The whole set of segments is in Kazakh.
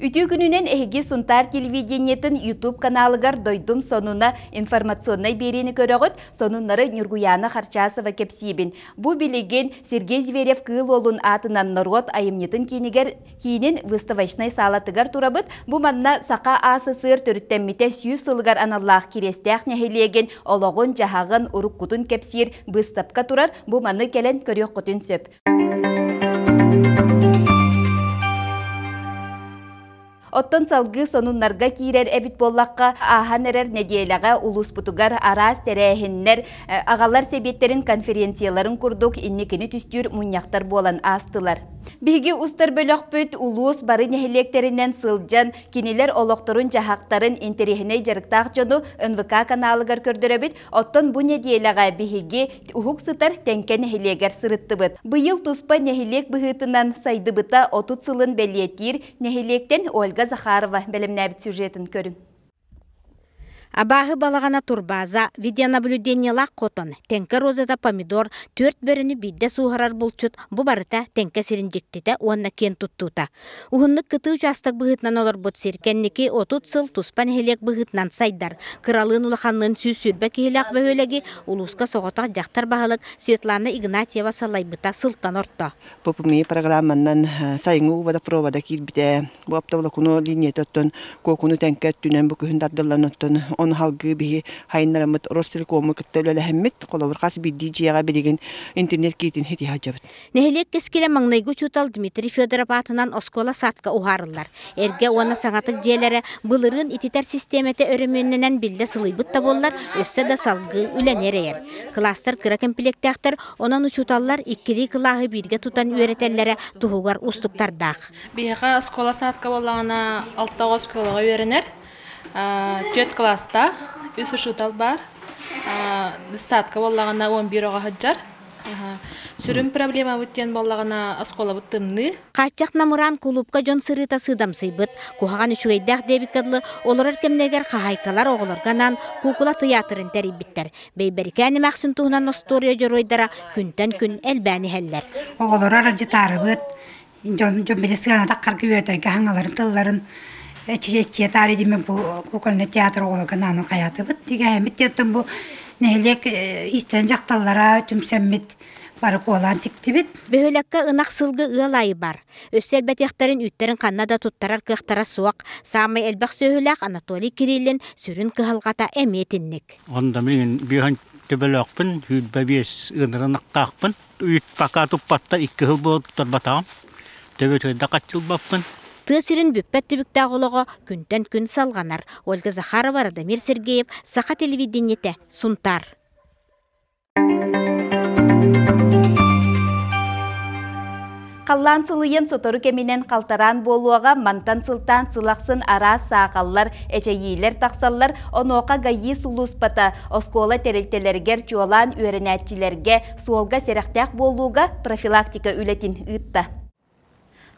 Ütü gününen ehigi Suntar televideniyetin YouTube kanalыгар doydum sonuna informasyonay berini körögöt, sonunları Nurguyana Харчасова kepsibin. Bu bilegen Sergey Zverev kıl olun atынан Norgot ayımnyetin kinin выставочнай salatıgar turabıt, bu manna saqa ası sığır törüttemmite 100 sılgar anallah kirestях nehilegen ologun jahagın uruk kutun kepsir bыстapka turar, bu manna kelen körök kutun söp. Ottun salgı sonunlarga kirer evit bollakka ahan erer nediyelaga ulus putugar aras terehinler ağalar sebetlerin konferensiyaların kurduk innikini tüstür munyaktar bolan astılar. Bigi ustar bölökpöt ulus bari neheleklerinden sılcan kiniler oloktorun jahaktarın interihine jarıktaq jonu NVK kanalıgar kördöröbüt ottun bu nediyelaga bigi uhuk sıtar tenke nehelegar sırıttıbıt. Bu yıl tuspa nehelek bıhıtından saydıbıta 30 sılın belyetir nehelekten Olga Захарова белемнәбит сюжетін көрін. Абағы балағана турбаза, видеонаблюдениялақ қотын, тенке розада помидор, 4 бөріні бидде суғарар бұлчыт, бұ барыта тенке сиринжектеті онна кен туттута. Ухынлық кыты участық бұғытнан олар бұт серкеннеке 30 сыл туспан хелек бұғытнан сайдар. Кралын улаханлын сүйсүрбә кейлақ бөхөлеге улуска соғытақ жақтар бағылық Светлана Игнатьева салайбыта сылтан орта. Попуми программаннан сайыңу бада пробада килбите, bu aptavla kunu liniyetottun, kokunu tenke tünen bu kühündardılanottun, on halgı bihi hayınlaramıt Rostelekomu kıttölöle hemmet kolabır qası biddi ciyaga biligin internet kitin heti hacabıt. Nehelek keskile mangnaygı çutal Dmitri Fedorov atынан oskola satka uharıllar. Erge ona sanatıq jelere bılırın ititer sistemete örümünenen bilde sılıybıt da bollar, össe de salgı ülener eyer. Klastar kıra komplektaktır, onan uçutallar ikkili kılahı birge tutan öğretellere tuhugar ustuktar dağ. Biha oskola satka bollağına altta oskolaga öğrenir. 4 klasta, 3 uçutal var. Satka bollağına 11 oğa haccar. Sürüm problema bütyen bollağına oskola bıttımны. Qaçaq namuran kulupka jon sırıta sığdamsıybıt. Kuhagan üçügeydaq debikadlı olar kemneger qahaykalar oğularganan kukula tiyatrın teribitler. Beyberikani maqsın tuğunan ostoriya joroydara күнтен күн elbani heller. Oğular aracı tarıbıt. Jon bilesgana taqqargı öterge hangaların tılların çiçeğe tarihime bu kukulne tiyatro oğularganan qayatıbıt. Diga bittiyatın bu nehelek isten jaqtallara tümsemmit barık olan tiktibit. Böhölekka ınaq sılgı ıalayı bar. Össel betekterin ütterin kannada tuttarar kıhtara suaq. Samay elbaq söhülaq Anatoliy Kirillin sürün kıhalgata emetinnik. Onda min bihan tebelakpın, hüdbebiyes ınırınaqtaqpın. Üt baka tuppatta 2 yıl bu tutar batağım. Tebetöyde kaç yıl bappın. Tığsirin büppet tübüktağılığı күнтен күн salganar. Olga Zakharova, Radamir Sergeyev, Saqa televideniyete, Suntar. Қаллан сылыйын сотору кеминен қалтаран болуаға мантан сылтан сылақсын арас сақаллар, әчейілер тақсаллар, оноқа гайи сулуспата, оскола терелтелергер чуалан үйренәтчілерге суолга серақтақ болуға профилактика үлетін ұтта.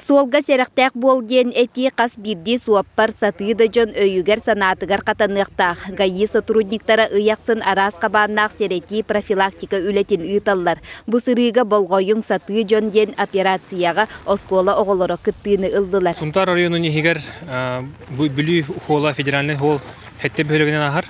Суолга серақтақ бол ден әти қас бірді суаппар сатыды жон өйігер санатығар қатанықтақ. Гайи сотрудниктары ұяқсын арас қабаннақ серети профилактика үлетін ұталар. Бұ сырыға болғойың саты жон ден операцияға оскола оғылары күттіні ұлдылар. Сунтар районын егер бүлі хола федеральный хол хетте бөлігінен ағар.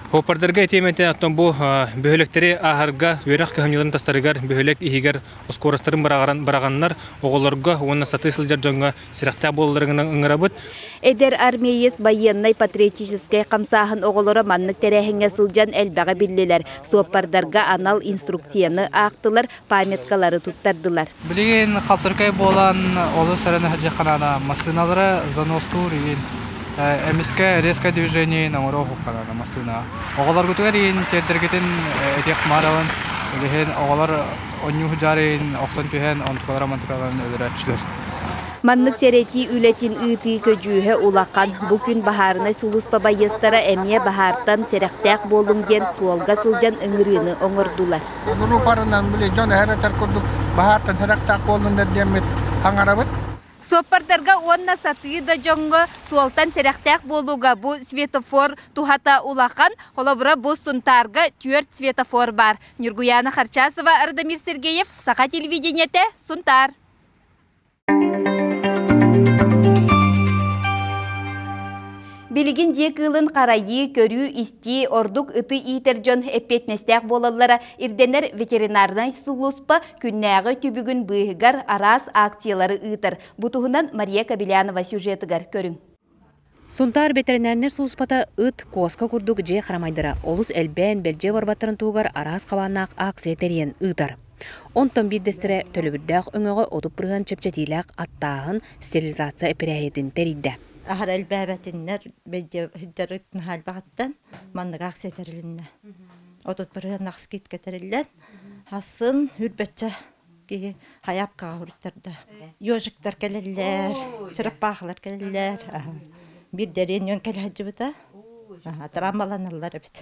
Хопардарға етеметі аттан бұл бөхөлектері ағарға өйрақ көхімнелерін тастарығар бөхөлек егер оскорастарын барағаннар оғыларға оны саты сылжар жоңға сирақта болыларыңынан ұңырабыт. Эдер армейес байеннай патриотическай қамсағын оғылары маннық тәрәхіңе сылжан әлбәға білілер. Суаппардарға анал инструкцияны ақтылар, памяткалары туттардылар. Білеген қалтыркай болан олы сәріні жаққанана масыналары заностур еген. Эмиске резкое движение на урок на машина. Оголар гутуэрин тердергетин этих мараван лehen оголар оннюх жарин оқтан пехен онтолар мантикаларын өлөрөчүлөр. Маннык серети үлетин ыты көжүүһө улакан бу күн баһаарына сулус бабайыстара эмие баһаартан серектек болуң ден суолга сылжан ыңырыны оңордулар. Муну парынан биле жон херетер курдук баһаартан серектек болуң дедемет хаңарабыт. Соппардарга онна сатыда жоңго суолтан серектек болуга бу светофор тухата улахан, холобура бу Сунтарга 4 светофор бар. Нургуяна Харчасова, Радамир Сергеев, Сақа телевидениете, Сунтар. Билигин же кылын карайы, көрүү, исти, ордук, ыты итер жон эппетнестек болаллара ирденер ветеринарный сулуспа күннәгы түбүгүн быйгар арас акциялары ытыр. Бутуһунан Мария Кабелянова сюжетыгар көрүң. Сунтар ветеринарнер сулуспата ыт коска курдук же харамайдыра. Олус элбен белже барбаттарын тугар арас кабаннак акция терен ытар. Онтон биддестире төлөбүрдәк өңөгө отуп бұрған чепчетиләк аттағын стерилизация эпирәйетін теридді. Ахар әлбәбәтіннер бәдде хиджарыттын хал бағыттан манныға акция терилінне. Отуп бұрған ақскит кетерілен. Хасын үрбәтчі ки хаяпкаға үрттірді. Йожиктар келелер, чыраппақылар келелер. Биддерен өн келәді бұта. Травмаланылар бит.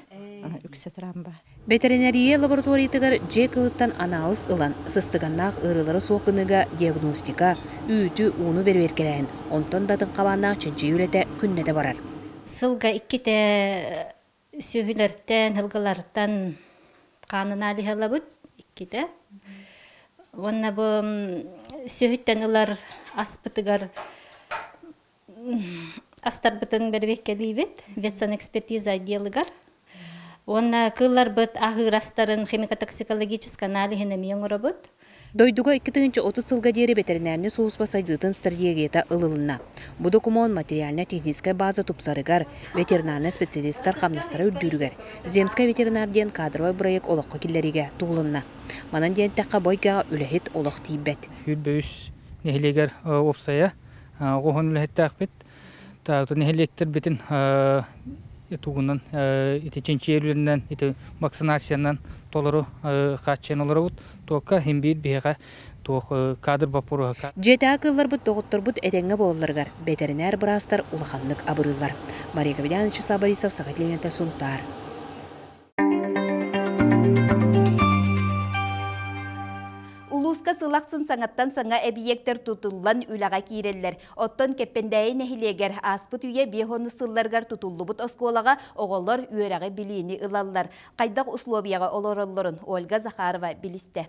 Үксе травма. Ветеринария лабораториятыгар же кылыттан анализ ылан, сыстыганнақ ырылары соқыныга диагностика, үйті уну берберкеләйін. Онтон дадың қабаннақ чынчы үлеті күннеде барар. Сылға икките сүйілерттен, хылғыларттан қанын алихала бұд, икките. Онна бұл сүйіттен ылар аспытыгар астар бұтын бербеккелей бет, ветсан экспертиза отделыгар. Онна кыллар быт ахыр астарын химико-токсикологический анализіне меңірі бұд. Дойдуга 2-30 сылга дері ветеринарны соуспа сайдытын стратегията ылылына. Бұ документ материально-техническая база тупсарыгар, ветеринарны специалисттар қамнастары үрдүрігер. Земская ветеринарден кадровай проект олыққа келлериге туғылына. Манан ден таққа бойға үләхет олық тейбет. Үрбөйіс нехелегер опсая, оғын үләхетті ақпет. Нехелектер бетін туғынан, ченчерлерінен, вакцинациянан толыру қатшен олары бұд, тоққа хембейд бейға тоқ кадр бапыру. Жета ақылар бұд тоғыттыр бұд әтеңі болыларғар, ветеринар бұрастар ұлықанлық абырылар. Мария Кабелянова, Сабарисов, Сағатленеті, Сунтар. Улуска сылақсын саңаттан саңа объекттер тутуллан үлаға кейреллер. Оттон кеппендәйі нәхилегер аспыт үйе бейхоны сылларгар тутуллы бұт осколаға оғылар үйерағы біліні ылаллар. Қайдақ условияға олоролларын Ольга Захарова білісті.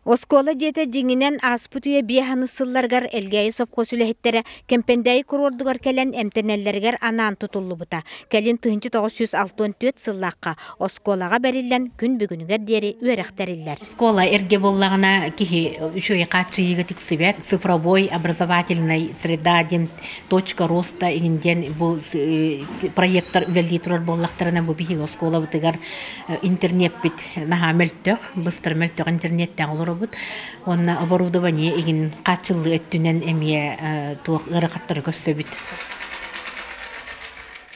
Оскола дете жиңинен аспутуя биеханы сылларгар элгейи сопқосулехеттері кемпендәй курордугар келен эмтенеллергер анаан тутуллу бута. Келин 1964 сыллаққа осколаға берилен күн бүгінігер дери үйеректериллер. Оскола эрге боллағына кихи үшөй қатшыйығы тіксібет, цифровой образовательный среда ден точка роста инден бұл проекттар үлелі тұрар боллақтарына бұл бихи оскола бұтығар интернет бит наға мөлттөк, бұстыр мөлттөк интернеттен олар онна оборудование игин качылы өттүнен эмие туак ыракаттары көссөбүт.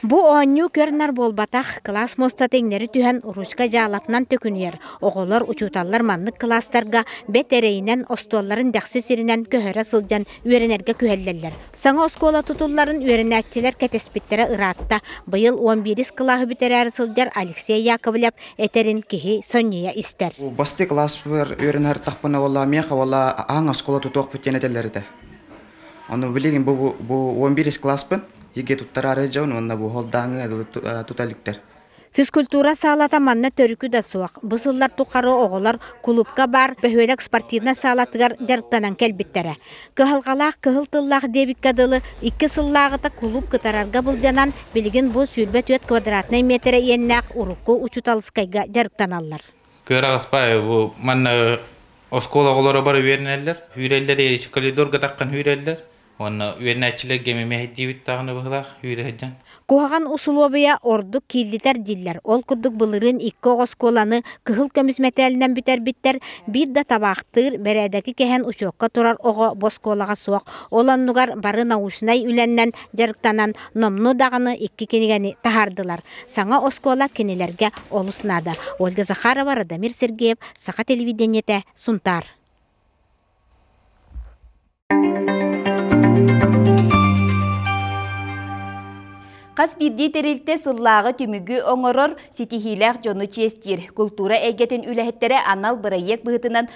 Бу оонню көрнар болбатах класс моста теңнери түһен уручка жалатынан төкүнер. Оголор учуталлар маннык класстарга бетерейинен остолларын дәхси сиринен көһөрө сылжан үйренерге күһеллерлер. Саңа оскола тутулларын үйренәчилер кетеспиттере ыраатта. Быйыл 11 класс битерәр сылжар Алексей Яковлев этерин кихи Сония истер. Басты класс үйренер тахпына валла меха валла аң оскола тутуак бүтенетелерде. Аны билеген бу 11 класспын. Еге туттарары жауын, онна бұл холдаңы туталиктер. Физкультура салата манна төрүкү да суак. Бысыллар тухары оголар клубка бар, бөхөлек спортивна салатыгар жарыктанан келбиттере. Кыхылгалак, кыхылтыллах дебиккадылы 2 сыллагыта клуб кытарарга булжанан билигин бу сүлбе 4 квадратный метр еннак урукку учуталыскайга жарыктаналлар. Кырагыспай бу манна оскола оголары бар үйренелер, үйрелер коридорга таккан үйрелер. Онна үйренәчилер геме мехтибит тагыны быгылак үйрәҗән. Кугаган усулобия ордук киллитер диллер. Ол курдук былырын 2 осколаны кыхыл көмүс металинен биттер бир да табактыр бередеки кehen учокка турар ого босколага суак. Оланнугар бары наушнай үленнен жарыктанан номну дагыны 2 кенигени тахардылар. Саңа оскола кенелерге олуснада. Ольга Захарова, Радамир Сергеев, Саха телевидениете, Сунтар. Қас бірді терілте сыллағы түмігі оңырыр сетихиләқ жоны честер. Культура әгетін үләхеттері анал бірайек бұғытынан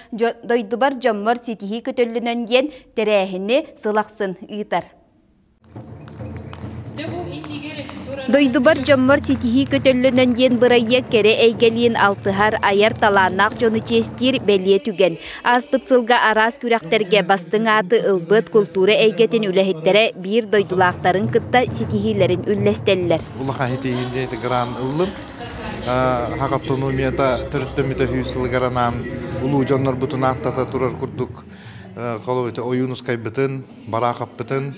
дойдубар жоммор сетихи көтөлінен ен тәрәхіні сылақсын ұйтар. Дойдубар жоммор ситихи көтөллөнөн ден бырайя кере эйгелин алтыхар аяр талааннак жону честир белие түген. Аспытсылга арас күрәктерге бастың аты ылбыт культура эйгетин үлэхиттере бир дойдулаактарын кытта ситихилерин үллестеллер. Улаха хитигинде гран ыллым. Хакаптономията төрттөмүтө хүйсылгаранан улуу жоннор бутун аттата турар курдук. Коловите оюнус кайбытын, баракаппытын,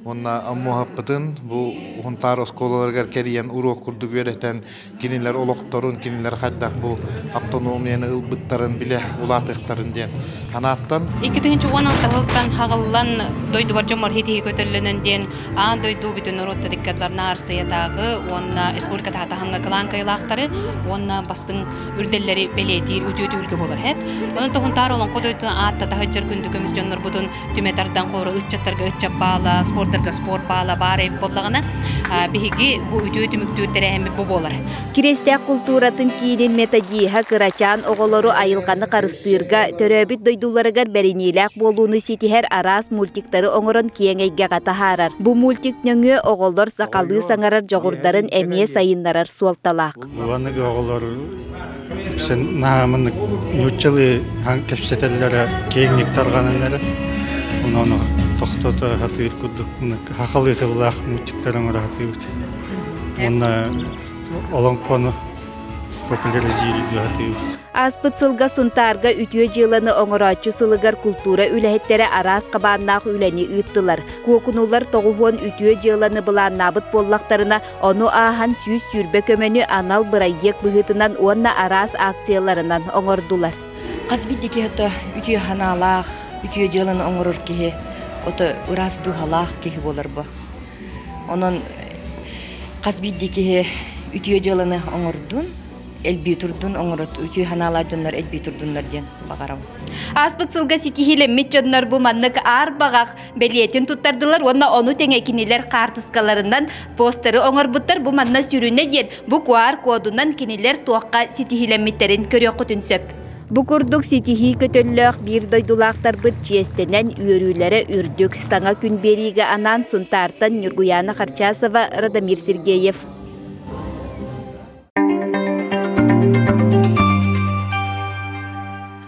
онна аммухаппытын, бу хунтар осколаларга кериен урок курдук веретен кинилер олокторун, кинилер хайдак бу автономияны ылбыттарын биле улатыктарын ден. Ханаттан 2016 жылдан хагыллан дойду бар жомор хити көтөллөнөн ден ан дойду бүтүн уротта диккатларына арсыятагы, онна республикада хатаханга кыланкайлактары, онна бастың үрделлери белетир үтүтү үлгө болор хеп. Онун тохунтар олон кодойду атта тахыжыр күндүкөмүз жоннор бутун түметардан колору ыччаттарга ыччап баала, спорт баала бары боллагана биги бу үтүтү мүктүрдөрө эми бу болор. Кирестек культуратын кийинин методиха кырачан оголору айылганы карыстырга төрөбүт дойдуларыгар беринилек болууну ситихер арас мультиктары оңорон киеңейге катахарар. Бу мультик нөңө оголор сакалы саңарар жогурдарын эмие сайыннарар суолталак. Буаныгы оголор сен наамын нучалы кепсетеллere кийиңик тарганылары. Уну тохтота хатыр кудук хакалы тылах мультиктарын ратыбыт. Онна олонкону популяризируйду хатыбыт. Аспытсылга сунтарга үтүө жыланы оңорачу сылыгар культура үлэхеттере арас кабааннаах үлэни ыттылар. Куокунулар тоғуон үтүө жыланы былааннабыт боллактарына ону аахан сүүс сүрбе көмөнү анал бырайек быгытынан онна арас акцияларынан оңордулар. Казбиддики хата үтүө ханаалаах, үтүө жыланы оңорор кихи, ото ырас духалаах кихи болар бу. Онон казбиддики үтүө жыланы оңордун, элби турдун оңорот үтүө ханаалаа жоннор элби турдуннар ден багарам. Аспытсылга ситихилеммит жоннор бу маннык ар багак белиетин туттардылар, онна ону теңекинилер картыскаларынан постеры оңорбуттар бу манна сүрүнө ден бу QR кодунан кинилер туакка ситихилеммиттерин көрөккүтүн сөп. Бу курдук ситихи көтөллөк бир дойдулаактар быт чиестенен үйөрүлөрө үрдүк саңа күн бериге анан сунтартан Нургуяна Харчасова, Радамир Сергеев.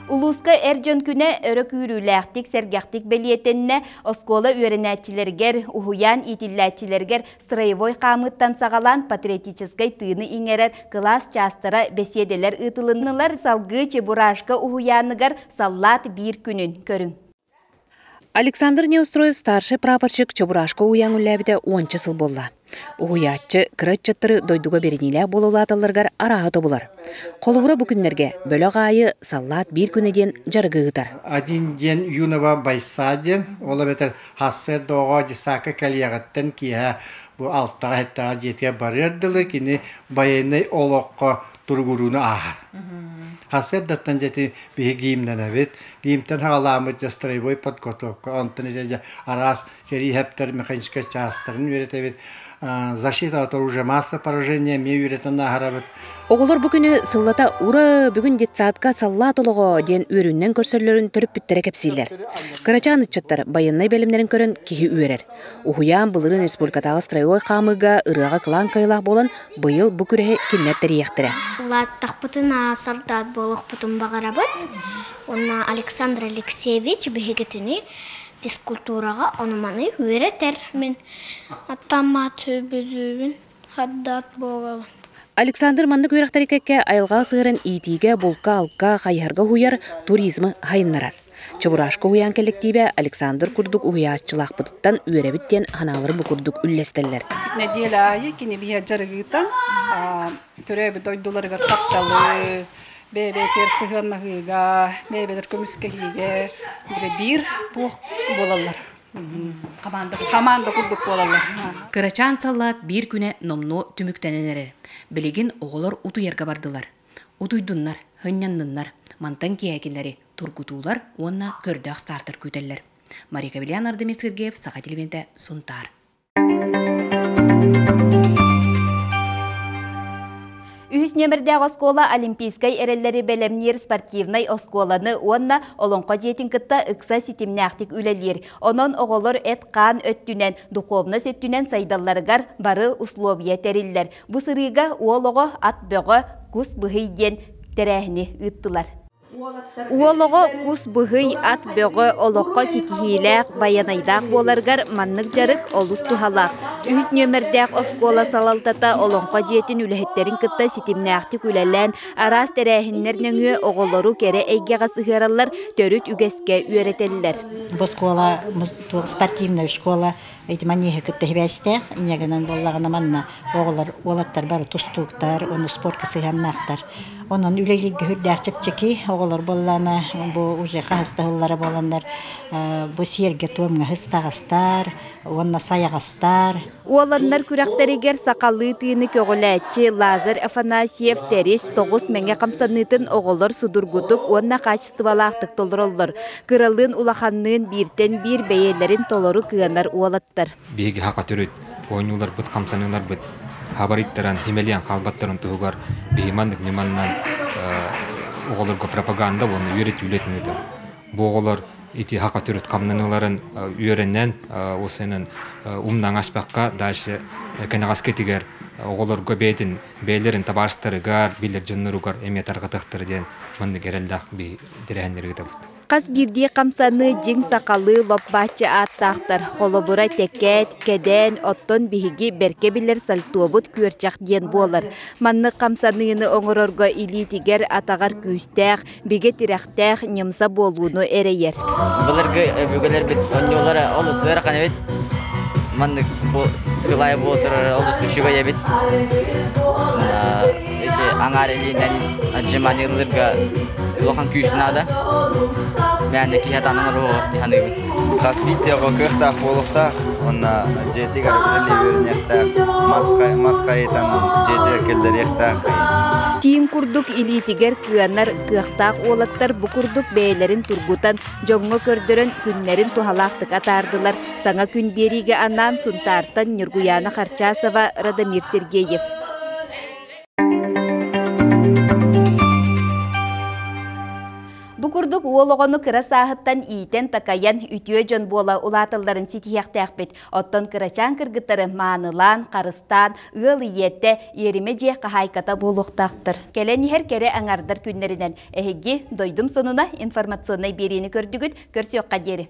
Улуска эржон күнэ өрө күүрүүлээхтик сергяхтик белиетенне оскола үйренәтчилергер, ухуян итилләтчилергер строевой камыттан сагалан патриотической тыны иңерер класс частара беседелер ытылыннылар салгы чебурашка ухуяныгар саллат бир күнүн көрүң. Александр Неустроев старший прапорщик Чебурашка уяңулләбіде 10 сыл болла. Уятчы кырытчыттыры дойдуга берениле болулаталаргар араға тобулар. Қолуыра бүкіндерге бөліг айы саллат бір күнеден жарғығытар. Один ден юнова байса ден, ола бетер хассер доға дисака кәлияғаттан кия bu altta hatta jetiye barırdılı kini bayını olokko turgurunu ahar. Hasır dattan jeti bir giyimden evet. Giyimden hağalamı jastarayı boy podkotokko. Ontani jeja aras seri hepter mekaniska частарын верет evet. Защита от оружия масса поражения ме веретен нахарабыт. Оғылар бүгіні сыллата ура бүгін детсаатқа салла толығы ден өріннен көрсөрлерін түріп бүттері кепсейлер. Карачан ытчаттар байыннай бәлімдерін көрін кихи өрер. Ухуян бұлырын республикатағы строевой қамыға ырыға қылан кайлақ болан бұйыл бүкірі кеннерттері ектірі. Латтақ бұтына сардат болық бұтын бағарабыт. Онна Александр Алексеевич бігетіні физкультураға оныманы өретер. Мен аттама төбілуін хаддат болғабын. Александр манны көйрақтарикәкке айылға сығырын итиге, болқа, алқа, қайырға хуяр туризмы хайыннарар. Чебурашка хуян коллективе Александр күрдік уятчылақ бұтыттан өребіттен ханалары бұкүрдік үллестелер. Неделя айы кені бия жарығытан түребі дойдуларығар тапталы, бәбетер сығырнағыға, бәбетер көміскеге бір туық болалар. Команда күрдік болалар. Кырачан саллат бір күне номно түміктененері. Білеген оғылар утуярға бардылар. Утуйдуннар, хыннянныннар, мантан киякелері, тургутулар, онна көрдіғ стартыр көтелер. Марика Вильян, Радамир Сергеев, Сақа телевенті, Сунтар. Үхіс нөмірдәғ оскола олимпийскай әрелері бәлемнер спортивнай осколаны онна олонқа жетін кітті ұқса сетімнәқтік үлелер. Онон оғылыр әт қан өттінен, духовны сөттінен сайдалларғар бары условия тәріллер. Бұ сырыға олығы ат бөғі күс бұхейден тәрәхіні ұттылар. Уолого кус быгый ат бөғі олоққа сетихиләқ баянайдақ боларғар маннық жарық олус тухалақ. Үхіс нөмірдәқ оскола салалтата олонқа жетін үліхеттерін кітті сетімнәқті күләлән арас тәрәхіннерніңі оғылыру кәрі әйгеға сығыралар төріт үгеске үйретелілер. Бұл школа, спортивная школа, Эйтимании кытты хибәстәк, инягынан боллағына манна оғылар, олаттар бары тустуқтар, оны спортқа сығаннақтар. Onun üleligi hürdәчеп чеки, оғылар боллана, bu уже қағыстағылары боландар, bu серге туымға хыстағыстар, онна саяғыстар. Оландар күрәқтерігер сақалы тыйыны көгіләтчі Лазар Афанасьев тәрес 9 мәңе қамсанытын оғылар судургутук, онна қачыстывалақтық толырылыр. Кыралын улаханнын біртен бір бәйелерін толыру кыянар олаттар. Беги хақа түрет, ойнулар бұд қамсанылар бұд. Хабариттаран, химелиян қалбаттарын тұғығар, беймандық неманнан оғыларға пропаганда оны үйрет үлетін еді. Бұл оғылар ити хақа түрет қамнаныларын үйреннен осының умнан ашпаққа дайшы кәнағас кетігер оғыларға бәйтін бәйлерін табарыстарығар, білер жонларығар әмет арғатықтыр ден мұнды керелдақ бей дірәндергі табыд. Қас бірде қамсаны жың сақалы лопбачы аттақтар. Холобыра текет, кеден, оттон бігігі берке білер салтуабыт көрчақ ден болар. Манны қамсаныны оңырорға илитігер атағар күйістәқ, біге тірәқтәқ немса болуыны әрейер. Бұлырғы бүгілер біт оньолары олы сығыр қаны бет. Манны қылай болтыр олы сүшіға ебет. Аңар елінен аджиманилырға Лохан күйсінады. Мәнді кейхатаның рұғы тиханығын. Қаспиттеғі көқтақ болықтақ, оны жетігер үлі өрінектақ, масқайытан жетігер келдер ектақ. Тиін күрдік илитігер кыанар кықтақ олаттар бұ күрдік бәйлерін тұргутан жоңғы көрдірін күннерін тухалақтық атардылар. Саңа күн беріге анан сұнтартан Нұргуяна Харчасова, Радамир Сергеев. Букурдук уолоғону кыра сағыттан ийтен такаян үтіе жон бола улатыларын ситияқтақпет. Оттон кырачан кыргыттары маанылан, қарыстан, ыл иетте ериме же қахайката болуқтақтыр. Келен ехер кере аңардар күннерінен. Әхеги дойдум сонуна информационный берені көрдігіт көрсіоққа дері.